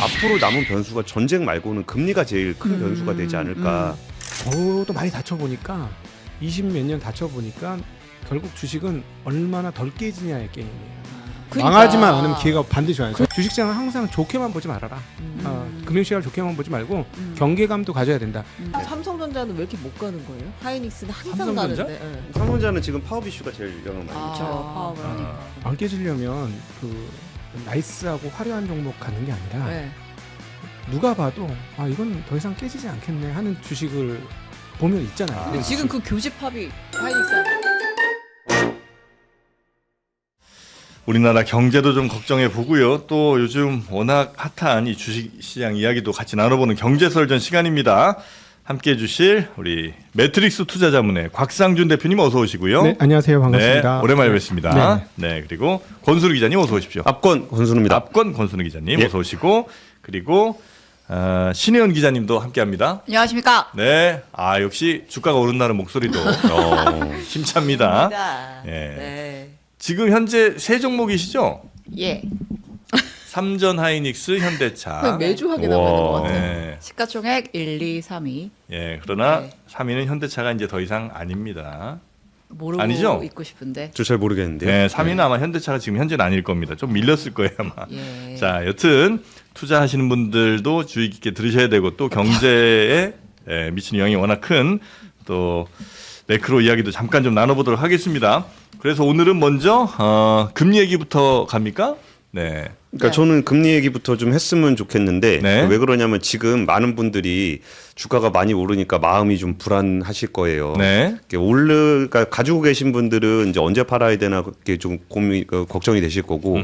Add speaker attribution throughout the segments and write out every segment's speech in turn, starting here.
Speaker 1: 앞으로 남은 변수가 전쟁 말고는 금리가 제일 큰 변수가 되지 않을까.
Speaker 2: 저도 많이 다쳐보니까 20 몇 년 다쳐보니까 결국 주식은 얼마나 덜 깨지냐의 게임이에요.
Speaker 3: 그러니까.
Speaker 2: 망하지만 않으면 기회가 반드시 와요. 주식시장은 항상 좋게만 보지 말아라. 금융시장을 좋게만 보지 말고 경계감도 가져야 된다.
Speaker 3: 삼성전자는 왜 이렇게 못 가는 거예요? 하이닉스는 항상
Speaker 2: 삼성전자?
Speaker 3: 가는데. 네.
Speaker 1: 삼성전자는 지금 파업 이슈가 제일 영향을 많이
Speaker 3: 그렇죠.
Speaker 1: 미쳐요.
Speaker 3: 파업을 하니까.
Speaker 2: 안 깨지려면 그 나이스하고 화려한 종목 가는 게 아니라
Speaker 3: 네.
Speaker 2: 누가 봐도 아 이건 더 이상 깨지지 않겠네 하는 주식을 보면 있잖아요.
Speaker 3: 근데 지금 그 교집합이 하이닉스 아니에요?
Speaker 4: 우리나라 경제도 좀 걱정해 보고요. 또 요즘 워낙 핫한 이 주식시장 이야기도 같이 나눠보는 경제설전 시간입니다. 함께해 주실 우리 매트릭스 투자자문의 곽상준 대표님 어서 오시고요.
Speaker 2: 네, 안녕하세요. 반갑습니다.
Speaker 4: 네, 오랜만에 뵙습니다.
Speaker 2: 네.
Speaker 4: 네, 그리고 권순우 기자님 어서 오십시오.
Speaker 1: 압권 권순우입니다.
Speaker 4: 압권 권순우 기자님
Speaker 1: 예.
Speaker 4: 어서 오시고 그리고 신혜연 기자님도 함께합니다.
Speaker 5: 안녕하십니까.
Speaker 4: 네, 아 역시 주가가 오른다는 목소리도 힘찹니다. 예.
Speaker 3: 네.
Speaker 4: 지금 현재 세 종목이시죠?
Speaker 5: 예.
Speaker 4: 삼전 하이닉스, 현대차.
Speaker 3: 거의 매주 하게 나오는 것 같아요.
Speaker 4: 네.
Speaker 5: 시가총액 1, 2, 3위.
Speaker 4: 예, 그러나
Speaker 3: 네.
Speaker 4: 3위는 현대차가 이제 더 이상 아닙니다.
Speaker 5: 모르고
Speaker 4: 아니죠?
Speaker 5: 있고 싶은데.
Speaker 1: 저 잘 모르겠는데요.
Speaker 4: 네, 3위는 아마 현대차가 지금 현재는 아닐 겁니다. 좀 밀렸을 거예요, 아마.
Speaker 5: 예.
Speaker 4: 자, 여튼 투자하시는 분들도 주의 깊게 들으셔야 되고 또 경제에 미치는 영향이 워낙 큰 또 매크로 이야기도 잠깐 좀 나눠보도록 하겠습니다. 그래서 오늘은 먼저 금리 얘기부터 갑니까? 네.
Speaker 1: 그러니까
Speaker 3: 네.
Speaker 1: 저는 금리 얘기부터 좀 했으면 좋겠는데
Speaker 4: 네.
Speaker 1: 왜 그러냐면 지금 많은 분들이 주가가 많이 오르니까 마음이 좀 불안하실 거예요.
Speaker 4: 네.
Speaker 1: 그러니까 가지고 계신 분들은 이제 언제 팔아야 되나 그게 좀 걱정이 되실 거고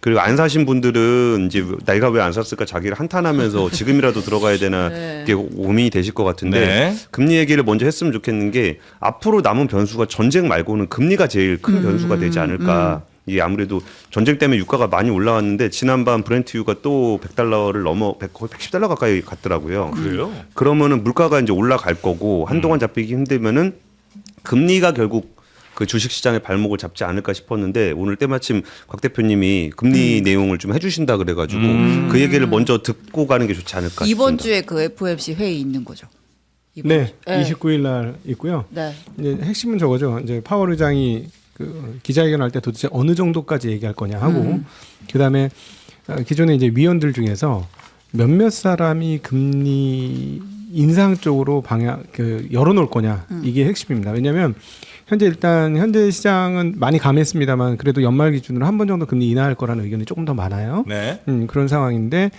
Speaker 1: 그리고 안 사신 분들은 이제 내가 왜 안 샀을까 자기를 한탄하면서 지금이라도 들어가야 되나
Speaker 3: 네.
Speaker 1: 이게 고민이 되실 것 같은데
Speaker 4: 네.
Speaker 1: 금리 얘기를 먼저 했으면 좋겠는 게 앞으로 남은 변수가 전쟁 말고는 금리가 제일 큰 변수가 되지 않을까. 이게 아무래도 전쟁 때문에 유가가 많이 올라왔는데 지난밤 브렌트유가 또 100달러를 넘어 거의 110달러 가까이 갔더라고요.
Speaker 4: 그래요?
Speaker 1: 그러면은 물가가 이제 올라갈 거고 한동안 잡히기 힘들면은 금리가 결국 그 주식 시장의 발목을 잡지 않을까 싶었는데 오늘 때마침 곽 대표님이 금리 내용을 좀 해주신다 그래가지고 그 얘기를 먼저 듣고 가는 게 좋지 않을까
Speaker 5: 이번
Speaker 1: 싶습니다.
Speaker 5: 주에 그 FOMC 회의 있는 거죠. 이번
Speaker 2: 네,
Speaker 5: 주.
Speaker 3: 네.
Speaker 2: 29일 날 있고요.
Speaker 3: 네.
Speaker 2: 이제 핵심은 저거죠. 이제 파월 의장이 그 기자회견할 때 도대체 어느 정도까지 얘기할 거냐 하고 그다음에 기존에 이제 위원들 중에서 몇몇 사람이 금리 인상 쪽으로 열어놓을 거냐 이게 핵심입니다. 왜냐하면 현재 일단 현재 시장은 많이 감했습니다만 그래도 연말 기준으로 한 번 정도 금리 인하할 거라는 의견이 조금 더 많아요.
Speaker 4: 네.
Speaker 2: 그런 상황인데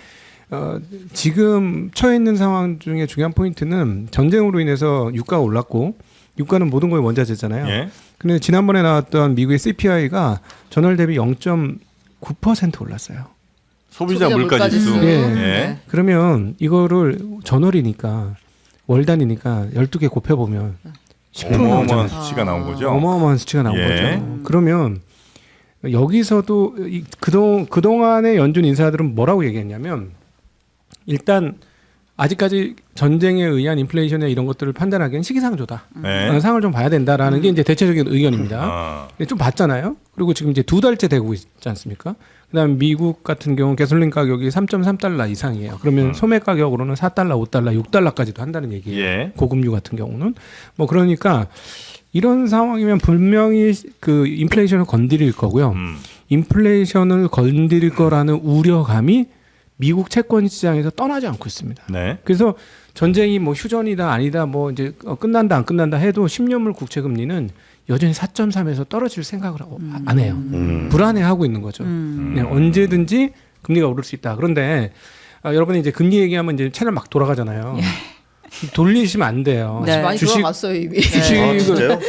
Speaker 2: 지금 처해 있는 상황 중에 중요한 포인트는 전쟁으로 인해서 유가가 올랐고 유가는 모든 거의 원자재잖아요.
Speaker 4: 예.
Speaker 2: 근데 지난번에 나왔던 미국의 CPI가 전월 대비 0.9% 올랐어요.
Speaker 4: 소비자 물가 지수.
Speaker 2: 예.
Speaker 4: 예.
Speaker 2: 그러면 이거를 전월이니까 월 단위니까 12개 곱해보면 10%
Speaker 4: 어마어마한
Speaker 2: 나오잖아요.
Speaker 4: 수치가 나온 거죠.
Speaker 2: 어마어마한 수치가 나온
Speaker 4: 예.
Speaker 2: 거죠. 그러면 여기서도 그동안의 연준 인사들은 뭐라고 얘기했냐면 일단 아직까지 전쟁에 의한 인플레이션이나 이런 것들을 판단하기엔 시기상조다.
Speaker 4: 네.
Speaker 2: 상을 좀 봐야 된다라는 게 이제 대체적인 의견입니다.
Speaker 4: 아.
Speaker 2: 좀 봤잖아요. 그리고 지금 이제 2달째 되고 있지 않습니까? 그다음 미국 같은 경우 가솔린 가격이 3.3달러 이상이에요. 그러면 소매 가격으로는 4달러, 5달러, 6달러까지도 한다는 얘기예요.
Speaker 4: 예.
Speaker 2: 고금류 같은 경우는 뭐 그러니까 이런 상황이면 분명히 그 인플레이션을 건드릴 거고요. 인플레이션을 건드릴 거라는 우려감이 미국 채권 시장에서 떠나지 않고 있습니다.
Speaker 4: 네.
Speaker 2: 그래서 전쟁이 뭐 휴전이다 아니다 뭐 이제 끝난다 안 끝난다 해도 10년물 국채 금리는 여전히 4.3에서 떨어질 생각을 안 해요. 불안해하고 있는 거죠. 네, 언제든지 금리가 오를 수 있다. 그런데 여러분이 이제 금리 얘기하면 이제 채널 막 돌아가잖아요. 돌리시면 안 돼요.
Speaker 3: 네. 많이
Speaker 2: 주식-
Speaker 3: 돌아갔어요 이미.
Speaker 1: 아, 진짜요?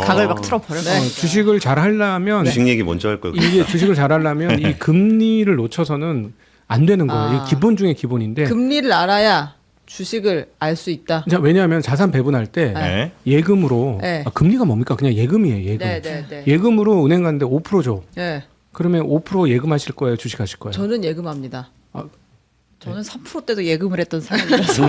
Speaker 5: 각을 막 틀어버려.
Speaker 3: 네.
Speaker 2: 주식을 잘 하려면
Speaker 1: 주식 얘기 먼저 할 걸.
Speaker 2: 이게 주식을 잘 하려면 이 금리를 놓쳐서는 안 되는 거예요. 이게 기본 중에 기본인데.
Speaker 3: 금리를 알아야 주식을 알 수 있다.
Speaker 2: 자, 왜냐하면 자산 배분할 때
Speaker 4: 네.
Speaker 2: 예금으로
Speaker 3: 네.
Speaker 2: 금리가 뭡니까? 그냥 예금이에요. 예금.
Speaker 3: 네.
Speaker 2: 예금으로 은행 갔는데 5% 줘.
Speaker 3: 네.
Speaker 2: 그러면 5% 예금하실 거예요? 주식하실 거예요?
Speaker 3: 저는 예금합니다.
Speaker 5: 저는 3% 때도 예금을 했던 사람이라서.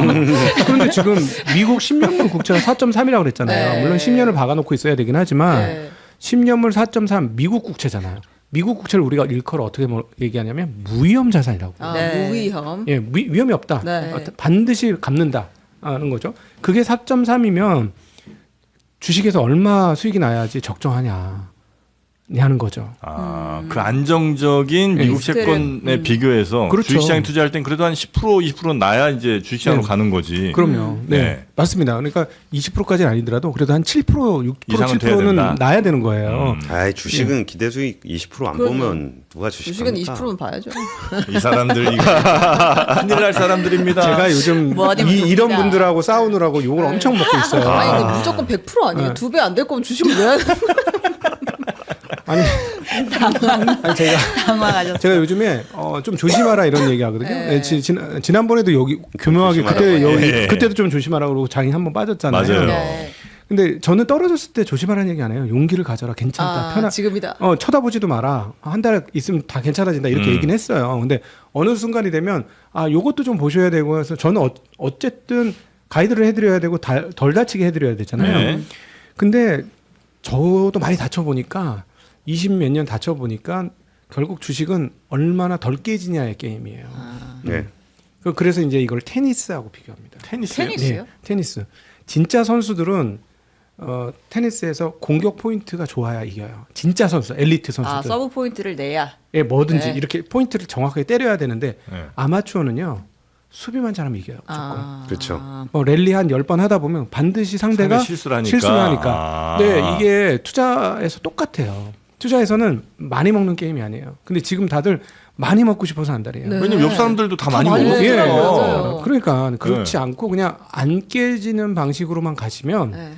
Speaker 2: 그런데 지금 미국 10년물 국채가 4.3이라고 그랬잖아요.
Speaker 3: 네.
Speaker 2: 물론 10년을 박아놓고 있어야 되긴 하지만
Speaker 3: 네.
Speaker 2: 10년물 4.3 미국 국채잖아요. 미국 국채를 우리가 일컬어 어떻게 얘기하냐면 무위험 자산이라고.
Speaker 3: 아,
Speaker 5: 네.
Speaker 3: 무위험.
Speaker 2: 예, 위험이 없다.
Speaker 3: 네.
Speaker 2: 반드시 갚는다 하는 거죠. 그게 4.3이면 주식에서 얼마 수익이 나야지 적정하냐 하는 거죠.
Speaker 4: 그 안정적인
Speaker 2: 네.
Speaker 4: 미국 채권에 비교해서
Speaker 2: 그렇죠.
Speaker 4: 주식시장에 투자할 땐 그래도 한 10% 20%는 나야 이제 주식시장으로
Speaker 2: 네.
Speaker 4: 가는 거지.
Speaker 2: 그럼요. 네.
Speaker 4: 네.
Speaker 2: 맞습니다. 그러니까 20%까지는 아니더라도 그래도 한 7%, 6%,
Speaker 4: 이상은 돼야
Speaker 2: 7%는
Speaker 4: 된다.
Speaker 2: 나야 되는 거예요.
Speaker 1: 아이 주식은 기대 수익 20%안
Speaker 3: 그럼요.
Speaker 1: 보면 누가 주식
Speaker 3: 주식은
Speaker 1: 합니까?
Speaker 3: 20%는 봐야죠.
Speaker 4: 이 사람들 이거 큰일 날 사람들입니다.
Speaker 2: 제가 요즘
Speaker 5: 뭐 아니면
Speaker 2: 이런
Speaker 5: 좋습니다.
Speaker 2: 분들하고 싸우느라고 욕을 엄청 먹고 있어요.
Speaker 3: 아니 이거 무조건 100% 아니에요.
Speaker 2: 네.
Speaker 3: 2배 안 될 거면 주식을 왜 하는 거예요?
Speaker 2: 아니, 아니
Speaker 5: 당황하셨어요.
Speaker 2: 제가 요즘에 좀 조심하라 이런 얘기 하거든요.
Speaker 3: 네.
Speaker 2: 지난번에도 여기 교묘하게
Speaker 1: 조심하라고.
Speaker 2: 그때 여기
Speaker 4: 예.
Speaker 2: 그때도 좀 조심하라 그러고 장이 한번 빠졌잖아요.
Speaker 4: 맞아요.
Speaker 3: 네.
Speaker 2: 근데 저는 떨어졌을 때 조심하라는 얘기 안 해요. 용기를 가져라. 괜찮다. 편하.
Speaker 3: 지금이다.
Speaker 2: 쳐다보지도 마라. 한 달 있으면 다 괜찮아진다. 이렇게 얘기는 했어요. 근데 어느 순간이 되면 요것도 좀 보셔야 되고 해서 저는 어쨌든 가이드를 해드려야 되고 덜 다치게 해드려야 되잖아요.
Speaker 4: 네.
Speaker 2: 근데 저도 많이 다쳐보니까 20 몇 년 다쳐보니까 결국 주식은 얼마나 덜 깨지냐의 게임이에요.
Speaker 1: 네.
Speaker 2: 그래서 이제 이걸 테니스하고 비교합니다.
Speaker 4: 테니스요?
Speaker 5: 테니스요?
Speaker 2: 네, 테니스. 진짜 선수들은 테니스에서 공격 포인트가 좋아야 이겨요. 진짜 선수, 엘리트
Speaker 5: 아,
Speaker 2: 선수들.
Speaker 5: 서브 포인트를 내야.
Speaker 2: 예, 뭐든지
Speaker 5: 네.
Speaker 2: 이렇게 포인트를 정확하게 때려야 되는데
Speaker 4: 네.
Speaker 2: 아마추어는요. 수비만 잘하면 이겨요. 무조건.
Speaker 1: 그렇죠.
Speaker 2: 랠리 한 10번 하다 보면 반드시 상대가
Speaker 4: 상대 실수를 하니까.
Speaker 2: 네, 이게 투자에서 똑같아요. 투자에서는 많이 먹는 게임이 아니에요. 근데 지금 다들 많이 먹고 싶어서 한다래요.
Speaker 3: 네.
Speaker 4: 왜냐면 옆 사람들도 다 많이
Speaker 3: 많이
Speaker 4: 먹었어요.
Speaker 2: 예,
Speaker 3: 먹어요. 맞아요.
Speaker 2: 그러니까 그렇지 않고 그냥 안 깨지는 방식으로만 가시면
Speaker 3: 네.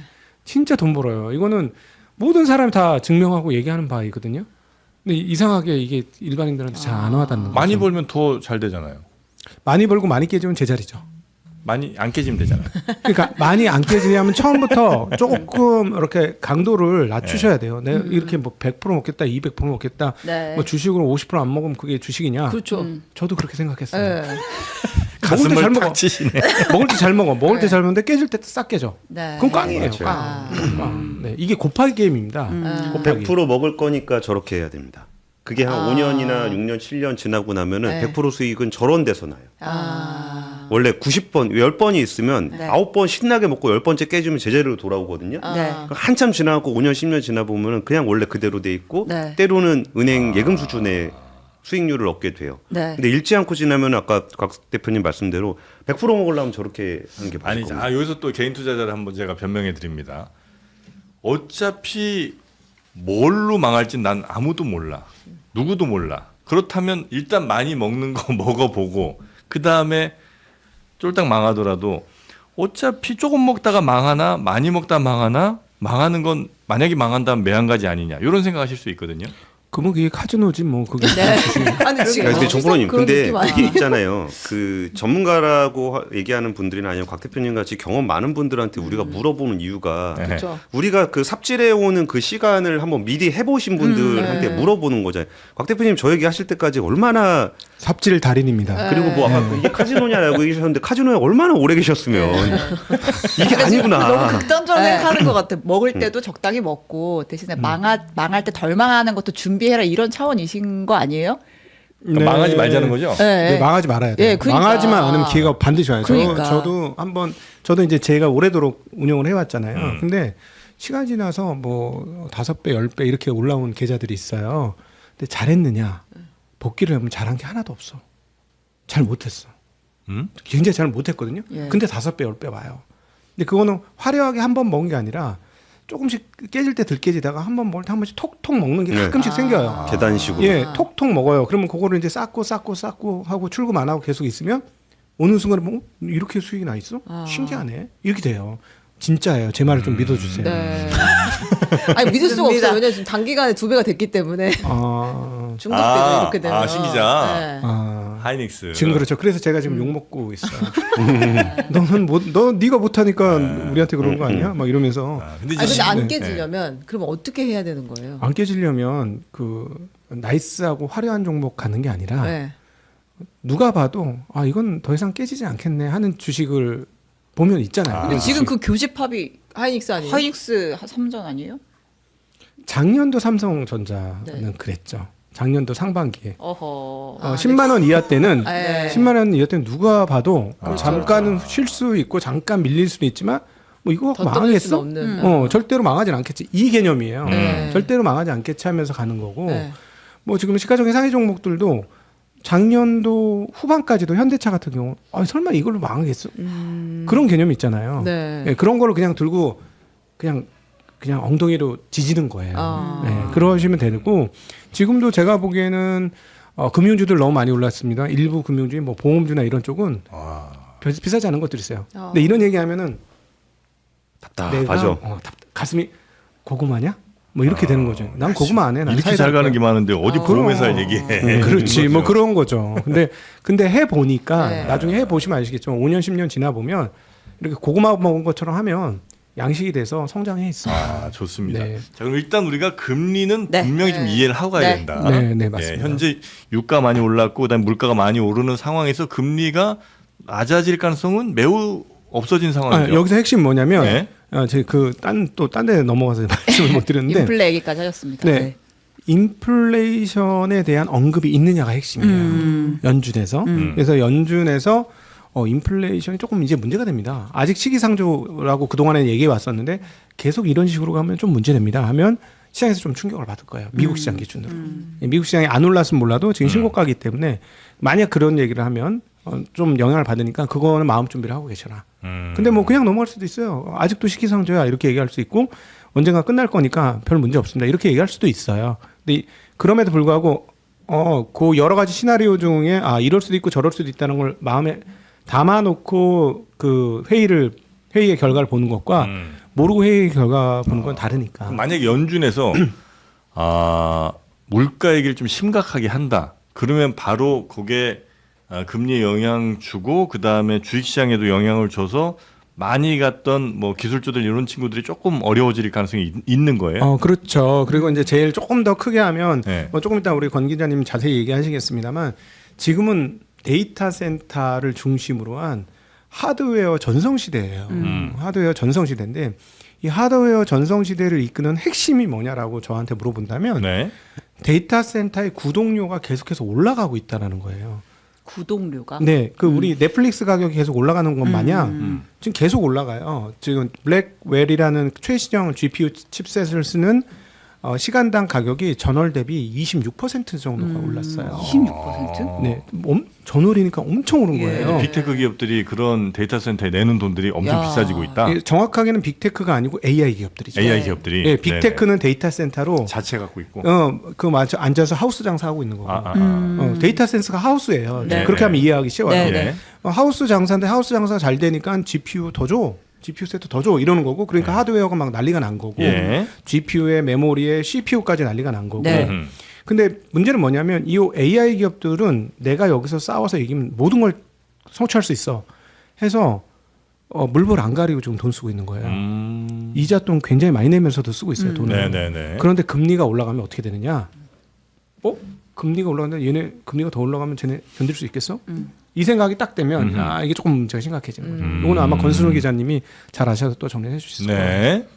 Speaker 2: 진짜 돈 벌어요. 이거는 모든 사람이 다 증명하고 얘기하는 바이거든요. 근데 이상하게 이게 일반인들한테 잘 안 와닿는 거죠.
Speaker 4: 많이 벌면 더 잘 되잖아요.
Speaker 2: 많이 벌고 많이 깨지면 제자리죠.
Speaker 4: 많이 안 깨지면 되잖아요.
Speaker 2: 그러니까 많이 안 깨지려면 처음부터 조금 이렇게 강도를 낮추셔야 돼요. 내가 이렇게 뭐 100% 먹겠다, 200% 먹겠다,
Speaker 5: 네.
Speaker 2: 뭐 주식으로 50%안 먹으면 그게 주식이냐?
Speaker 3: 그렇죠.
Speaker 2: 저도 그렇게 생각했어요.
Speaker 3: 네.
Speaker 2: 먹을 때
Speaker 4: 가슴을
Speaker 2: 잘 먹어.
Speaker 4: 탁 치시네.
Speaker 2: 먹을 때 잘 먹어. 먹을 때 잘 먹는데 깨질 때 싹 깨져.
Speaker 5: 네.
Speaker 2: 그럼 꽝이에요.
Speaker 1: 맞아요.
Speaker 2: 꽝. 네, 이게 곱하기 게임입니다. 곱하기.
Speaker 1: 100% 먹을 거니까 저렇게 해야 됩니다. 그게 한 5년이나 6년, 7년 지나고 나면은
Speaker 3: 네.
Speaker 1: 100% 수익은 저런 데서 나요. 원래 90번, 10번이 있으면
Speaker 5: 네.
Speaker 1: 9번 신나게 먹고 10번째 깨지면 제자리로 돌아오거든요.
Speaker 5: 네.
Speaker 1: 한참 지나고 5년, 10년 지나 보면은 그냥 원래 그대로 돼 있고
Speaker 5: 네.
Speaker 1: 때로는 은행 예금 수준의 수익률을 얻게 돼요.
Speaker 5: 네.
Speaker 1: 근데 잃지 않고 지나면 아까 곽 대표님 말씀대로 100% 먹으려면 저렇게 하는 게 맞을
Speaker 4: 아니죠.
Speaker 1: 겁니다.
Speaker 4: 여기서 또 개인 투자자를 한번 제가 변명해 드립니다. 어차피 뭘로 망할지 난 아무도 몰라. 누구도 몰라. 그렇다면 일단 많이 먹는 거 먹어보고 그 다음에 쫄딱 망하더라도 어차피 조금 먹다가 망하나 많이 먹다 망하나 망하는 건 만약에 망한다면 매한가지 아니냐 이런 생각하실 수 있거든요.
Speaker 2: 그러면 그게 카지노지 뭐 그게.
Speaker 3: 아니 지금
Speaker 1: 근데 정보로님,
Speaker 3: 그런
Speaker 1: 근데
Speaker 3: 느낌 아니에요?
Speaker 1: 이게 있잖아요. 그 전문가라고 얘기하는 분들이나 아니면 곽 대표님 같이 경험 많은 분들한테 우리가 물어보는 이유가
Speaker 4: 네.
Speaker 3: 그렇죠.
Speaker 1: 우리가 그 삽질해 오는 그 시간을 한번 미리 해보신 분들한테
Speaker 3: 네.
Speaker 1: 물어보는 거잖아요. 곽 대표님 저 얘기 하실 때까지 얼마나
Speaker 2: 삽질 달인입니다.
Speaker 1: 그리고 뭐 아까 이게 카지노냐라고 얘기하셨는데 카지노에 얼마나 오래 계셨으면 이게
Speaker 5: 너무
Speaker 1: 아니구나.
Speaker 5: 극단적으로
Speaker 3: 네.
Speaker 5: 생각하는 것 같아. 먹을 때도 적당히 먹고 대신에 망할 때 덜 망하는 것도 준비해라 이런 차원이신 거 아니에요?
Speaker 4: 그러니까 망하지 말자는 거죠.
Speaker 2: 네,
Speaker 3: 네.
Speaker 2: 망하지 말아야 돼요.
Speaker 5: 예, 그러니까.
Speaker 2: 망하지만 않으면 기회가 반드시 와요.
Speaker 5: 그러니까.
Speaker 2: 저도 한번 저도 이제 제가 오래도록 운영을 해왔잖아요. 근데 시간 지나서 뭐 5배, 10배 이렇게 올라온 계좌들이 있어요. 근데 잘했느냐? 복귀를 하면 잘한 게 하나도 없어. 잘 못했어. 굉장히 잘 못했거든요.
Speaker 5: 예.
Speaker 2: 근데 5배, 10배 와요. 근데 그거는 화려하게 한 번 먹은 게 아니라 조금씩 깨질 때 덜 깨지다가 한 번 먹을 때 한 번씩 톡톡 먹는 게
Speaker 1: 네.
Speaker 2: 가끔씩 생겨요.
Speaker 1: 계단식으로.
Speaker 2: 예, 톡톡 먹어요. 그러면 그거를 이제 쌓고 하고 출금 안 하고 계속 있으면 어느 순간에 뭐 이렇게 수익이 나 있어? 신기하네. 이렇게 돼요. 진짜예요. 제 말을 좀 믿어주세요.
Speaker 3: 네. 아니 믿을 수가 없어요. 왜냐면 지금 단기간에 2배가 됐기 때문에
Speaker 2: 아,
Speaker 3: 중국 때도 이렇게 되면.
Speaker 4: 시 기자.
Speaker 3: 네.
Speaker 4: 하이닉스.
Speaker 2: 지금 그렇죠. 그래서 제가 지금 욕 먹고 있어요. 너는 네가 못하니까 우리한테 그런 거 아니야? 막 이러면서
Speaker 4: 근데
Speaker 3: 아니 근데 안
Speaker 2: 네.
Speaker 3: 깨지려면 그럼 어떻게 해야 되는 거예요?
Speaker 2: 안 깨지려면 그 나이스하고 화려한 종목 가는 게 아니라
Speaker 3: 네.
Speaker 2: 누가 봐도 아 이건 더 이상 깨지지 않겠네 하는 주식을 보면 있잖아요.
Speaker 5: 근데
Speaker 2: 그런
Speaker 5: 지금
Speaker 2: 주식.
Speaker 5: 그 교집합이
Speaker 3: 하이닉스 아니에요?
Speaker 5: 하이닉스 3전 아니에요?
Speaker 2: 작년도 삼성전자는
Speaker 3: 네.
Speaker 2: 그랬죠. 작년도 상반기에.
Speaker 5: 어허.
Speaker 2: 10만 원 이하 때는
Speaker 5: 네.
Speaker 2: 10만 원 이하 때는 누가 봐도 잠깐은 쉴 수 있고 잠깐 밀릴 수는 있지만 뭐 이거
Speaker 3: 더 떨어질 수는
Speaker 2: 망하겠어?
Speaker 3: 없는.
Speaker 2: 절대로 망하진 않겠지. 이 개념이에요.
Speaker 3: 네.
Speaker 2: 절대로 망하지 않겠지 하면서 가는 거고.
Speaker 3: 네.
Speaker 2: 뭐 지금 시가총액 상위 종목들도 작년도 후반까지도 현대차 같은 경우 설마 이걸로 망하겠어? 그런 개념이 있잖아요.
Speaker 3: 네.
Speaker 2: 예, 그런 거를 그냥 들고 그냥 엉덩이로 지지는 거예요.
Speaker 3: 아.
Speaker 2: 네, 그러시면 되고 지금도 제가 보기에는 금융주들 너무 많이 올랐습니다. 일부 금융주인 뭐 보험주나 이런 쪽은 비싸지 않은 것들이 있어요. 근데 이런 얘기하면은
Speaker 1: 답답하죠.
Speaker 2: 가슴이 고구마냐? 뭐 이렇게 되는 거죠. 난 고구마 안 해. 난
Speaker 4: 이렇게
Speaker 2: 사이다
Speaker 4: 잘 가는
Speaker 2: 거야.
Speaker 4: 게 많은데 어디 보험회사에 얘기해.
Speaker 2: 그렇지. 뭐 그런 거죠. 근데 해 보니까
Speaker 3: 네.
Speaker 2: 나중에 해 보시면 아시겠지만 5년 10년 지나 보면 이렇게 고구마 먹은 것처럼 하면 양식이 돼서 성장해 있어.
Speaker 4: 아, 좋습니다.
Speaker 2: 네.
Speaker 4: 자, 그럼 일단 우리가 금리는
Speaker 5: 네.
Speaker 4: 분명히 좀
Speaker 3: 네.
Speaker 4: 이해를 하고 가야
Speaker 5: 네.
Speaker 4: 된다.
Speaker 2: 네, 맞습니다.
Speaker 4: 현재 유가 많이 올랐고 그다음에 물가가 많이 오르는 상황에서 금리가 낮아질 가능성은 매우 없어진 상황이죠.
Speaker 2: 여기서 핵심 뭐냐면
Speaker 4: 네.
Speaker 2: 딴 데 넘어가서 말씀을 못 드렸는데
Speaker 5: 인플레 얘기까지 하셨습니다.
Speaker 2: 네. 인플레이션에 대한 언급이 있느냐가 핵심이에요. 연준에서. 그래서 연준에서 인플레이션이 조금 이제 문제가 됩니다. 아직 시기상조라고 그동안에 얘기해 왔었는데 계속 이런 식으로 가면 좀 문제됩니다. 하면 시장에서 좀 충격을 받을 거예요. 미국 시장 기준으로. 미국 시장이 안 올랐으면 몰라도 지금 신고가이기 때문에 만약 그런 얘기를 하면 좀 영향을 받으니까 그거는 마음 준비를 하고 계셔라. 근데 뭐 그냥 넘어갈 수도 있어요. 아직도 시기상조야 이렇게 얘기할 수 있고 언젠가 끝날 거니까 별 문제 없습니다. 이렇게 얘기할 수도 있어요. 근데 그럼에도 불구하고 그 여러 가지 시나리오 중에 이럴 수도 있고 저럴 수도 있다는 걸 마음에 담아놓고 그 회의의 결과를 보는 것과 모르고 회의의 결과 보는 건 다르니까.
Speaker 4: 그럼 만약에 연준에서 물가 얘기를 좀 심각하게 한다. 그러면 바로 그게 금리에 영향 주고 그다음에 주식시장에도 영향을 줘서 많이 갔던 뭐 기술주들 이런 친구들이 조금 어려워질 가능성이 있는 거예요.
Speaker 2: 그렇죠. 그리고 이제 제일 조금 더 크게 하면
Speaker 4: 네.
Speaker 2: 뭐 조금 이따 우리 권 기자님 자세히 얘기하시겠습니다만 지금은 데이터 센터를 중심으로 한 하드웨어 전성 시대예요. 하드웨어 전성 시대인데 이 하드웨어 전성 시대를 이끄는 핵심이 뭐냐라고 저한테 물어본다면
Speaker 4: 네.
Speaker 2: 데이터 센터의 구독료가 계속해서 올라가고 있다는 거예요.
Speaker 5: 구독료가.
Speaker 2: 네, 우리 넷플릭스 가격이 계속 올라가는 것 마냥 지금 계속 올라가요. 지금 블랙웰이라는 최신형 GPU 칩셋을 쓰는 시간당 가격이 전월 대비 26% 정도가 올랐어요.
Speaker 5: 26%?
Speaker 2: 네, 전월이니까 엄청 오른 거예요.
Speaker 4: 빅테크 기업들이 그런 데이터 센터에 내는 돈들이 엄청
Speaker 5: 야.
Speaker 4: 비싸지고 있다.
Speaker 2: 정확하게는 빅테크가 아니고 AI 기업들이죠.
Speaker 4: AI 기업들이.
Speaker 2: 네, 빅테크는 데이터 센터로
Speaker 4: 네네. 자체 갖고 있고.
Speaker 2: 앉아서 하우스 장사하고 있는 거고. 데이터 센터가 하우스예요.
Speaker 5: 네.
Speaker 2: 그렇게 하면 이해하기 쉬워요.
Speaker 5: 네,
Speaker 4: 네.
Speaker 2: 하우스 장사인데 하우스 장사가 잘 되니까 GPU 더 줘. GPU 세트 더 줘. 이러는 거고. 그러니까 하드웨어가 막 난리가 난 거고.
Speaker 4: 예.
Speaker 2: GPU에 메모리에 CPU까지 난리가 난 거고.
Speaker 5: 네.
Speaker 2: 근데 문제는 뭐냐면 이 AI 기업들은 내가 여기서 싸워서 이기면 모든 걸 성취할 수 있어. 해서 물불 안 가리고 지금 돈 쓰고 있는 거예요. 이자 돈 굉장히 많이 내면서도 쓰고 있어요. 돈을.
Speaker 4: 네네네.
Speaker 2: 그런데 금리가 올라가면 어떻게 되느냐? 금리가 올라가는데 얘네 금리가 더 올라가면 쟤네 견딜 수 있겠어? 이 생각이 딱 되면 이게 조금 문제가 심각해지는 거죠. 이거는 아마 권순우 기자님이 잘 아셔서 또 정리해 주실 거예요.
Speaker 4: 네.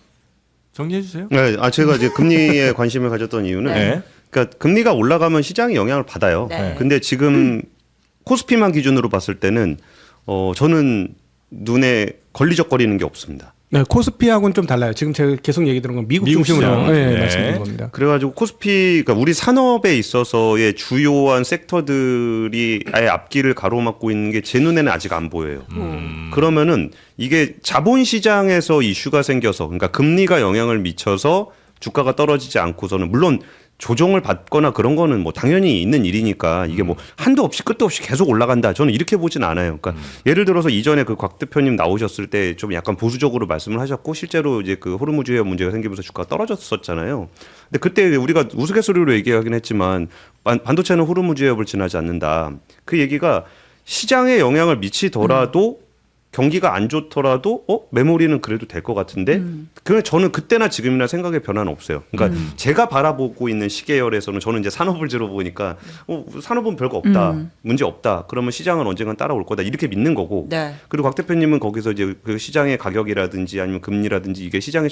Speaker 4: 정리해 주세요.
Speaker 1: 네, 제가 이제 금리에 관심을 가졌던 이유는
Speaker 4: 네.
Speaker 1: 그러니까 금리가 올라가면 시장이 영향을 받아요.
Speaker 5: 네.
Speaker 1: 근데 지금 코스피만 기준으로 봤을 때는 저는 눈에 걸리적거리는 게 없습니다.
Speaker 2: 네, 코스피하고는 좀 달라요. 지금 제가 계속 얘기 들은 건 미국 중심으로
Speaker 4: 시장. 네.
Speaker 2: 말씀드린 겁니다.
Speaker 1: 그래가지고 코스피, 그러니까 우리 산업에 있어서의 주요한 섹터들이 아예 앞길을 가로막고 있는 게 제 눈에는 아직 안 보여요. 그러면은 이게 자본시장에서 이슈가 생겨서, 그러니까 금리가 영향을 미쳐서 주가가 떨어지지 않고서는 물론 조정을 받거나 그런 거는 뭐 당연히 있는 일이니까 이게 뭐 한도 없이 끝도 없이 계속 올라간다. 저는 이렇게 보진 않아요. 그러니까 예를 들어서 이전에 그 곽 대표님 나오셨을 때 좀 약간 보수적으로 말씀을 하셨고 실제로 이제 그 호르무즈 해협 문제가 생기면서 주가가 떨어졌었잖아요. 근데 그때 우리가 우스갯소리로 얘기하긴 했지만 반도체는 호르무즈 해협을 지나지 않는다. 그 얘기가 시장에 영향을 미치더라도 경기가 안 좋더라도 메모리는 그래도 될 것 같은데 그냥 저는 그때나 지금이나 생각의 변화는 없어요. 그러니까 제가 바라보고 있는 시계열에서는 저는 이제 산업을 들어보니까 산업은 별거 없다. 문제 없다. 그러면 시장은 언젠간 따라올 거다. 이렇게 믿는 거고.
Speaker 5: 네.
Speaker 1: 그리고 곽 대표님은 거기서 이제 그 시장의 가격이라든지 아니면 금리라든지 이게 시장에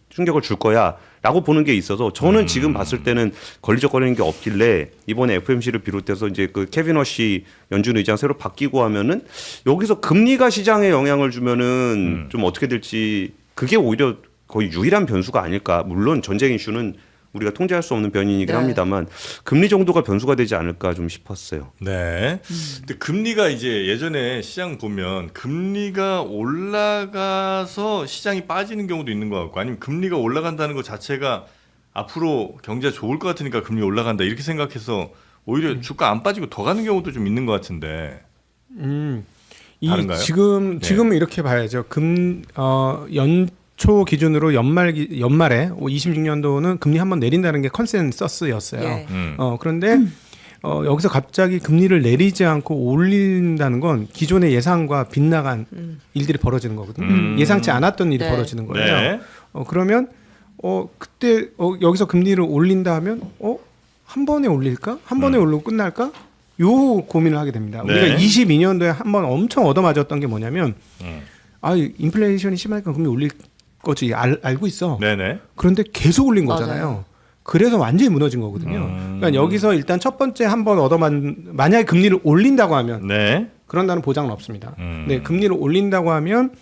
Speaker 1: 충격을 줄 거야라고 보는 게 있어서 저는 지금 봤을 때는 걸리적거리는 게 없길래 이번에 FMC를 비롯해서 이제 그 케빈 허시 연준 의장 새로 바뀌고 하면은 여기서 금리가 시장에 영향을 주면은 좀 어떻게 될지 그게 오히려 거의 유일한 변수가 아닐까. 물론 전쟁 이슈는 우리가 통제할 수 없는 변인이긴
Speaker 5: 네.
Speaker 1: 합니다만 금리 정도가 변수가 되지 않을까 좀 싶었어요.
Speaker 4: 네. 근데 금리가 이제 예전에 시장 보면 금리가 올라가서 시장이 빠지는 경우도 있는 것 같고 아니면 금리가 올라간다는 것 자체가 앞으로 경제가 좋을 것 같으니까 금리 올라간다 이렇게 생각해서 오히려 주가 안 빠지고 더 가는 경우도 좀 있는 것 같은데. 다른가요?
Speaker 2: 지금 이렇게 봐야죠. 연초 기준으로 연말에 26년도는 금리 한번 내린다는 게 컨센서스였어요.
Speaker 5: 예.
Speaker 2: 그런데 여기서 갑자기 금리를 내리지 않고 올린다는 건 기존의 예상과 빗나간 일들이 벌어지는 거거든요. 예상치 않았던 일이
Speaker 5: 네.
Speaker 2: 벌어지는 거예요.
Speaker 4: 네.
Speaker 2: 그러면 그때 여기서 금리를 올린다 하면 한 번에 올릴까? 한 번에 올리고 끝날까? 요 고민을 하게 됩니다.
Speaker 4: 네.
Speaker 2: 우리가 22년도에 한 번 엄청 얻어맞았던 게 뭐냐면 인플레이션이 심하니까 금리 올릴 거지 알고 있어.
Speaker 4: 네네.
Speaker 2: 그런데 계속 올린
Speaker 5: 맞아요.
Speaker 2: 거잖아요. 그래서 완전히 무너진 거거든요. 그러니까 여기서 일단 첫 번째 한 번 만약에 금리를 올린다고 하면
Speaker 4: 네.
Speaker 2: 그런다는 보장은 없습니다. 네, 금리를 올린다고 하면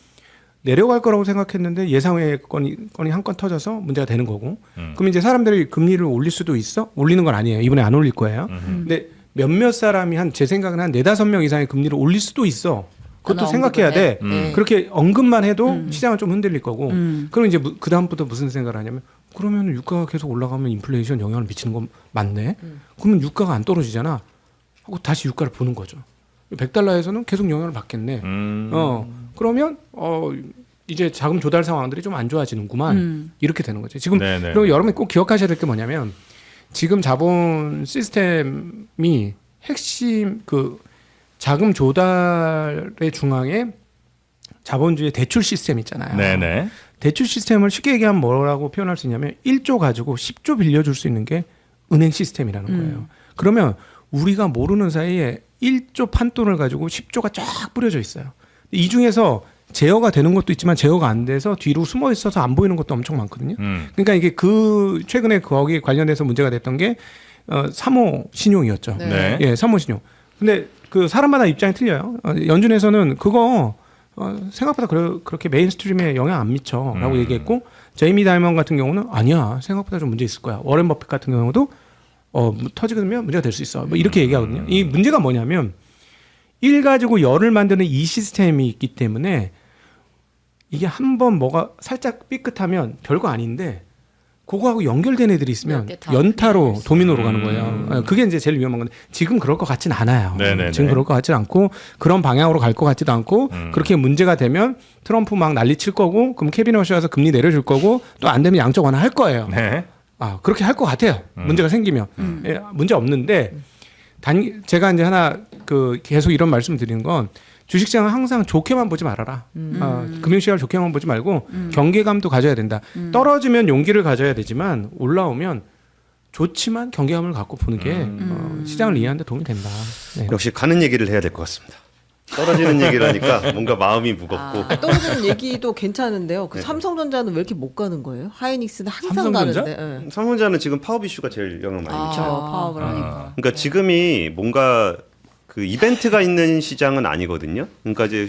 Speaker 2: 내려갈 거라고 생각했는데 예상외의 건이 한 건 터져서 문제가 되는 거고. 그럼 이제 사람들이 금리를 올릴 수도 있어? 올리는 건 아니에요. 이번에 안 올릴 거예요. 근데 몇몇 사람이 제 생각은 한 4-5명 이상의 금리를 올릴 수도 있어. 그것도
Speaker 5: 언어
Speaker 2: 생각해야 돼.
Speaker 5: 언급을 해.
Speaker 2: 그렇게 언급만 해도 시장은 좀 흔들릴 거고. 그럼 이제 그 다음부터 무슨 생각을 하냐면 그러면 유가가 계속 올라가면 인플레이션 영향을 미치는 건 맞네. 그러면 유가가 안 떨어지잖아. 하고 다시 유가를 보는 거죠. $100에서는 계속 영향을 받겠네. 그러면 이제 자금 조달 상황들이 좀 안 좋아지는구만. 이렇게 되는 거죠. 지금
Speaker 4: 네네.
Speaker 2: 그리고 여러분이 꼭 기억하셔야 될 게 뭐냐면 지금 자본 시스템이 핵심 그 자금 조달의 중앙에 자본주의 대출 시스템 있잖아요.
Speaker 4: 네네.
Speaker 2: 대출 시스템을 쉽게 얘기하면 뭐라고 표현할 수 있냐면 1조 가지고 10조 빌려줄 수 있는 게 은행 시스템이라는 거예요. 그러면 우리가 모르는 사이에 1조 판돈을 가지고 10조가 쫙 뿌려져 있어요. 이 중에서 제어가 되는 것도 있지만 제어가 안 돼서 뒤로 숨어 있어서 안 보이는 것도 엄청 많거든요. 그러니까 이게 최근에 거기에 관련해서 문제가 됐던 게 3호 신용이었죠.
Speaker 4: 네.
Speaker 2: 예, 3호 신용. 근데 그 사람마다 입장이 틀려요. 연준에서는 그거 생각보다 그렇게 메인스트림에 영향 안 미쳐라고 얘기했고 제이미 다이먼 같은 경우는 아니야 생각보다 좀 문제 있을 거야. 워렌 버핏 같은 경우도 터지면 문제가 될 수 있어. 뭐 이렇게 얘기하거든요. 이 문제가 뭐냐면 1 가지고 열을 만드는 이 시스템이 있기 때문에 이게 한번 뭐가 살짝 삐끗하면 별거 아닌데 그거하고 연결된 애들이 있으면
Speaker 5: 몇 개 다.
Speaker 2: 연타로 도미노로 가는 거예요. 그게 이제 제일 위험한 건데 지금 그럴 것 같진 않아요.
Speaker 4: 네네네.
Speaker 2: 지금 그럴 것 같진 않고 그런 방향으로 갈 것 같지도 않고 그렇게 문제가 되면 트럼프 막 난리칠 거고 그럼 케빈 허시 와서 금리 내려줄 거고 또 안 되면 양적 완화 할 거예요.
Speaker 4: 네.
Speaker 2: 그렇게 할 것 같아요. 문제가 생기면 예, 문제 없는데 제가 이제 하나 계속 이런 말씀 드리는 건 주식시장은 항상 좋게만 보지 말아라. 금융시장을 좋게만 보지 말고 경계감도 가져야 된다. 떨어지면 용기를 가져야 되지만 올라오면 좋지만 경계감을 갖고 보는 게 시장을 이해하는 데 도움이 된다. 네.
Speaker 1: 역시 가는 얘기를 해야 될 것 같습니다. 떨어지는 얘기를 하니까 뭔가 마음이 무겁고
Speaker 3: 떨어지는 얘기도 괜찮은데요. 그 삼성전자는 왜 이렇게 못 가는 거예요? 하이닉스는 항상
Speaker 4: 삼성전자?
Speaker 3: 가는데. 예.
Speaker 1: 삼성전자는 지금 파업 이슈가 제일 영향을 많이 미쳐요.
Speaker 3: 파업을 하니까.
Speaker 1: 그러니까 지금이 뭔가 그 이벤트가 있는 시장은 아니거든요. 그러니까 이제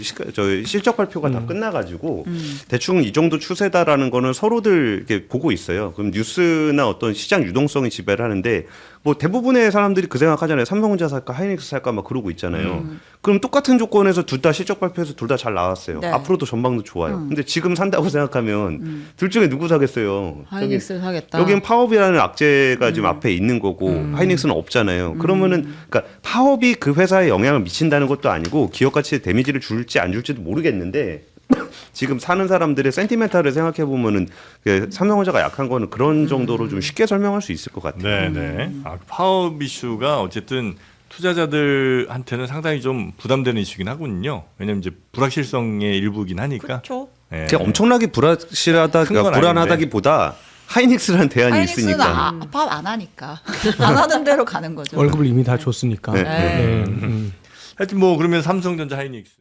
Speaker 1: 실적 발표가 다 끝나가지고 대충 이 정도 추세다라는 거는 서로들 이렇게 보고 있어요. 그럼 뉴스나 어떤 시장 유동성이 지배를 하는데 뭐 대부분의 사람들이 그 생각하잖아요. 삼성전자 살까 하이닉스 살까 막 그러고 있잖아요. 그럼 똑같은 조건에서 둘 다 실적 발표해서 둘 다 잘 나왔어요.
Speaker 5: 네.
Speaker 1: 앞으로도 전망도 좋아요. 근데 지금 산다고 생각하면 둘 중에 누구 사겠어요?
Speaker 3: 하이닉스를 사겠다.
Speaker 1: 여기는 파업이라는 악재가 지금 앞에 있는 거고 하이닉스는 없잖아요. 그러면은 그러니까 파업이 그 회사에 영향을 미친다는 것도 아니고 기업 가치에 데미지를 줄지 안 줄지도 모르겠는데 지금 사는 사람들의 센티멘탈을 생각해 보면은 삼성전자가 약한 거는 그런 정도로 좀 쉽게 설명할 수 있을 것 같아요.
Speaker 4: 네네. 파업 이슈가 어쨌든 투자자들한테는 상당히 좀 부담되는 이슈긴 하군요. 왜냐면 이제 불확실성의 일부긴 하니까.
Speaker 5: 그렇죠.
Speaker 4: 예.
Speaker 1: 그냥 엄청나게 불확실하다,
Speaker 4: 큰건
Speaker 1: 그러니까 불안하다기보다 하이닉스라는 대안이
Speaker 5: 하이닉스는
Speaker 1: 있으니까.
Speaker 5: 파업 안 하니까 안 하는 대로 가는 거죠.
Speaker 2: 월급을 이미 다 줬으니까.
Speaker 1: 네.
Speaker 2: 네.
Speaker 4: 하여튼 뭐 그러면 삼성전자 하이닉스.